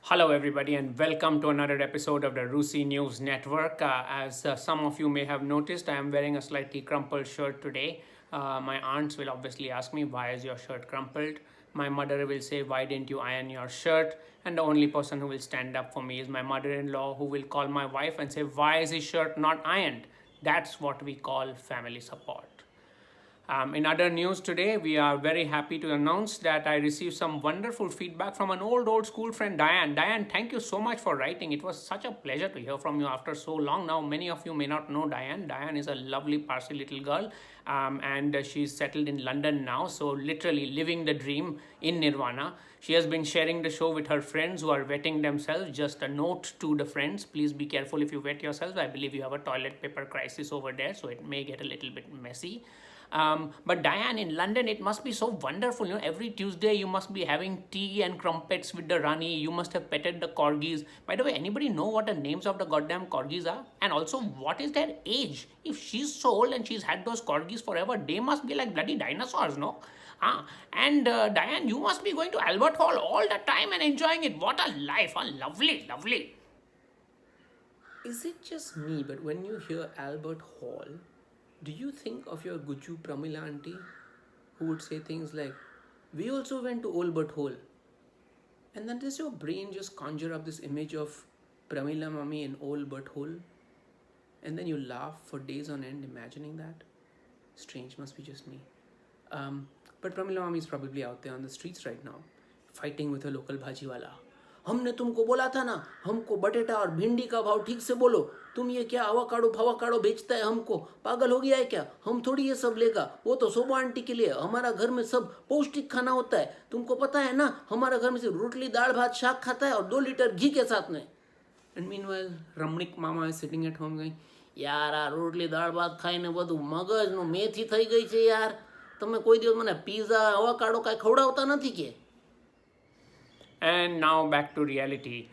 Hello, everybody, and welcome to another episode of the Russi News Network. As some of you may have noticed, I am wearing a slightly crumpled shirt today. My aunts will obviously ask me, "Why is your shirt crumpled?" My mother will say, "Why didn't you iron your shirt?" And the only person who will stand up for me is my mother in law, who will call my wife and say, "Why is his shirt not ironed?" That's what we call family support. In other news today, we are very happy to announce that I received some wonderful feedback from an old school friend, Diane. Diane, thank you so much for writing. It was such a pleasure to hear from you after so long. Now, many of you may not know Diane. Diane is a lovely, Parsi little girl, and she's settled in London now. So, literally living the dream in Nirvana. She has been sharing the show with her friends who are wetting themselves. Just a note to the friends, please be careful if you wet yourselves. I believe you have a toilet paper crisis over there, so it may get a little bit messy. But Diane, in London, it must be so wonderful. Every Tuesday you must be having tea and crumpets with the Rani. You must have petted the corgis. By the way, anybody know what the names of the goddamn corgis are? And also, what is their age? If she's so old and she's had those corgis forever, they must be like bloody dinosaurs, no? And Diane, you must be going to Albert Hall all the time and enjoying it. What a life! Lovely, lovely. Is it just me, but when you hear Albert Hall, do you think of your Guju Pramila auntie who would say things like, "We also went to Albert Hall"? And then does your brain just conjure up this image of Pramila Mummy in Albert Hall? And then you laugh for days on end imagining that? Strange, must be just me. But Pramila Mummy is probably out there on the streets right now, fighting with a local bhajiwala. हमने तुमको बोला था ना, हमको बटेटा और भिंडी का भाव ठीक से बोलो. तुम ये क्या अवाकाडो फवाकाडो बेचता है हमको? पागल हो गया है क्या? हम थोड़ी ये सब लेगा. वो तो शोभा आंटी के लिए. हमारा घर में सब पौष्टिक खाना होता है. तुमको पता है ना, हमारा घर में सिर्फ रोटली दाल भात शाक खाता है और 2 लीटर घी के साथ में. And meanwhile, Ramnik Mama is sitting at home going, યાર આ રોટલી દાળ ભાત ખાઈને બધું મગજનું મેથી થઈ ગઈ છે યાર. તમે કોઈ દિવસ મને પીઝા અવાકાડો કાંઈ ખવડાવતા નથી કે? And now back to reality.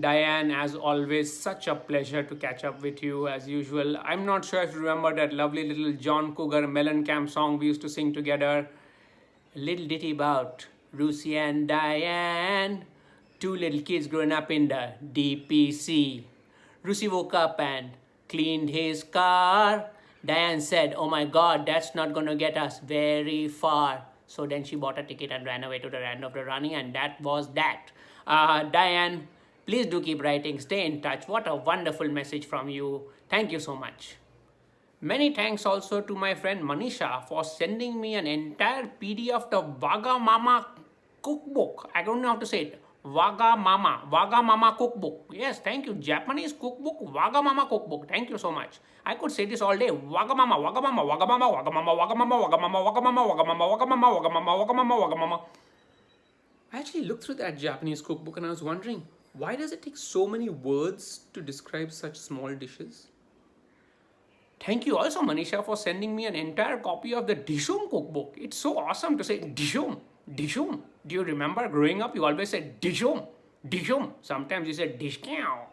Diane, as always, such a pleasure to catch up with you as usual. I'm not sure if you remember that lovely little John Cougar Mellencamp song we used to sing together. A little ditty about Russi and Diane, 2 little kids growing up in the DPC. Russi woke up and cleaned his car. Diane said, "Oh my God, that's not going to get us very far." So then she bought a ticket and ran away to the end of the running, and that was that. Diane, please do keep writing. Stay in touch. What a wonderful message from you. Thank you so much. Many thanks also to my friend Manisha for sending me an entire PDF of the Vaga Mama cookbook. I don't know how to say it. Vaga Mama cookbook. Yes, thank you. Japanese cookbook, Vaga Mama cookbook. Thank you so much. I could say this all day. Vaga Mama, Vaga Mama, Vaga Mama, Vaga Mama, Vaga Mama, Vaga Mama, Vaga Mama, Vaga Mama, Vaga Mama, Vaga Mama, Vaga Mama, Vaga Mama. I actually looked through that Japanese cookbook and I was wondering, why does it take so many words to describe such small dishes? Thank you also, Manisha, for sending me an entire copy of the Dishum cookbook. It's so awesome to say Dishum. Dishum. Do you remember growing up, you always said Dishum. Dishum. Sometimes you said Dishkow.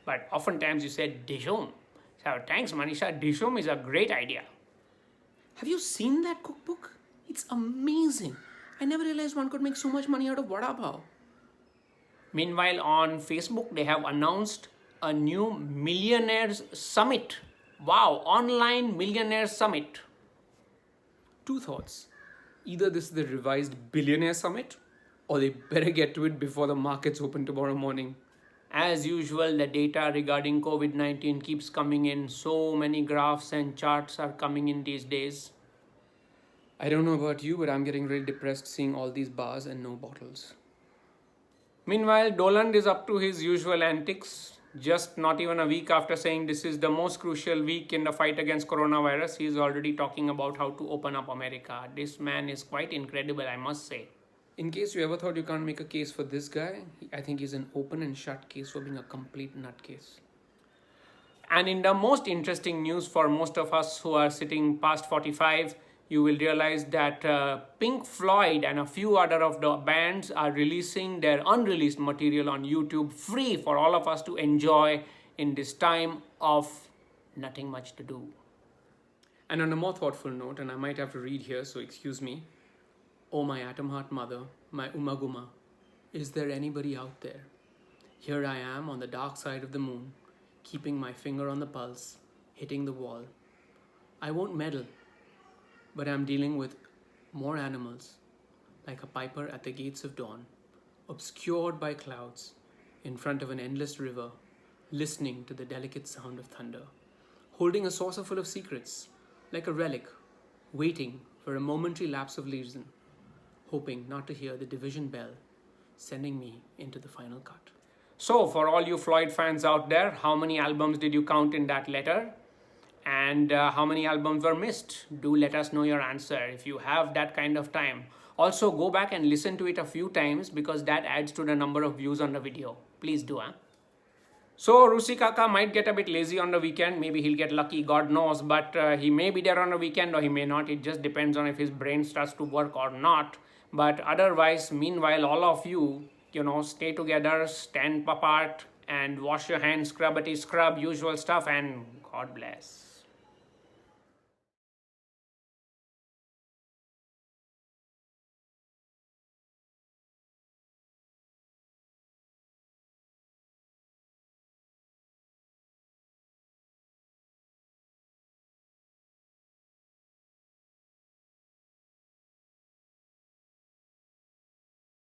But oftentimes you said Dishum. So thanks, Manisha. Dishum is a great idea. Have you seen that cookbook? It's amazing. I never realized one could make so much money out of vada pav. Meanwhile, on Facebook, they have announced a new Millionaires Summit. Wow, online Millionaires Summit. 2 thoughts. Either this is the revised Billionaire Summit, or they better get to it before the markets open tomorrow morning. As usual, the data regarding COVID-19 keeps coming in. So many graphs and charts are coming in these days. I don't know about you, but I'm getting really depressed seeing all these bars and no bottles. Meanwhile, Doland is up to his usual antics. Just not even a week after saying this is the most crucial week in the fight against coronavirus, he is already talking about how to open up America. This man is quite incredible, I must say. In case you ever thought you can't make a case for this guy, I think he's an open and shut case for being a complete nutcase. And in the most interesting news for most of us who are sitting past 45, you will realize that Pink Floyd and a few other of the bands are releasing their unreleased material on YouTube free for all of us to enjoy in this time of nothing much to do. And on a more thoughtful note, and I might have to read here, so excuse me. Oh, my atom heart mother, my umaguma, Is there anybody out there? Here I am on the dark side of the moon, keeping my finger on the pulse, hitting the wall. I won't meddle, but I'm dealing with more animals, like a piper at the gates of dawn, obscured by clouds, in front of an endless river, listening to the delicate sound of thunder, holding a saucer full of secrets, like a relic, waiting for a momentary lapse of reason, hoping not to hear the division bell, sending me into the final cut. So, for all you Floyd fans out there, how many albums did you count in that letter? And how many albums were missed? Do let us know your answer if you have that kind of time. Also, go back and listen to it a few times because that adds to the number of views on the video. Please do, huh? So, Russi Kaka might get a bit lazy on the weekend. Maybe he'll get lucky, God knows. But he may be there on the weekend or he may not. It just depends on if his brain starts to work or not. But otherwise, meanwhile, all of you, stay together, stand apart, and wash your hands, scrub, usual stuff, and God bless.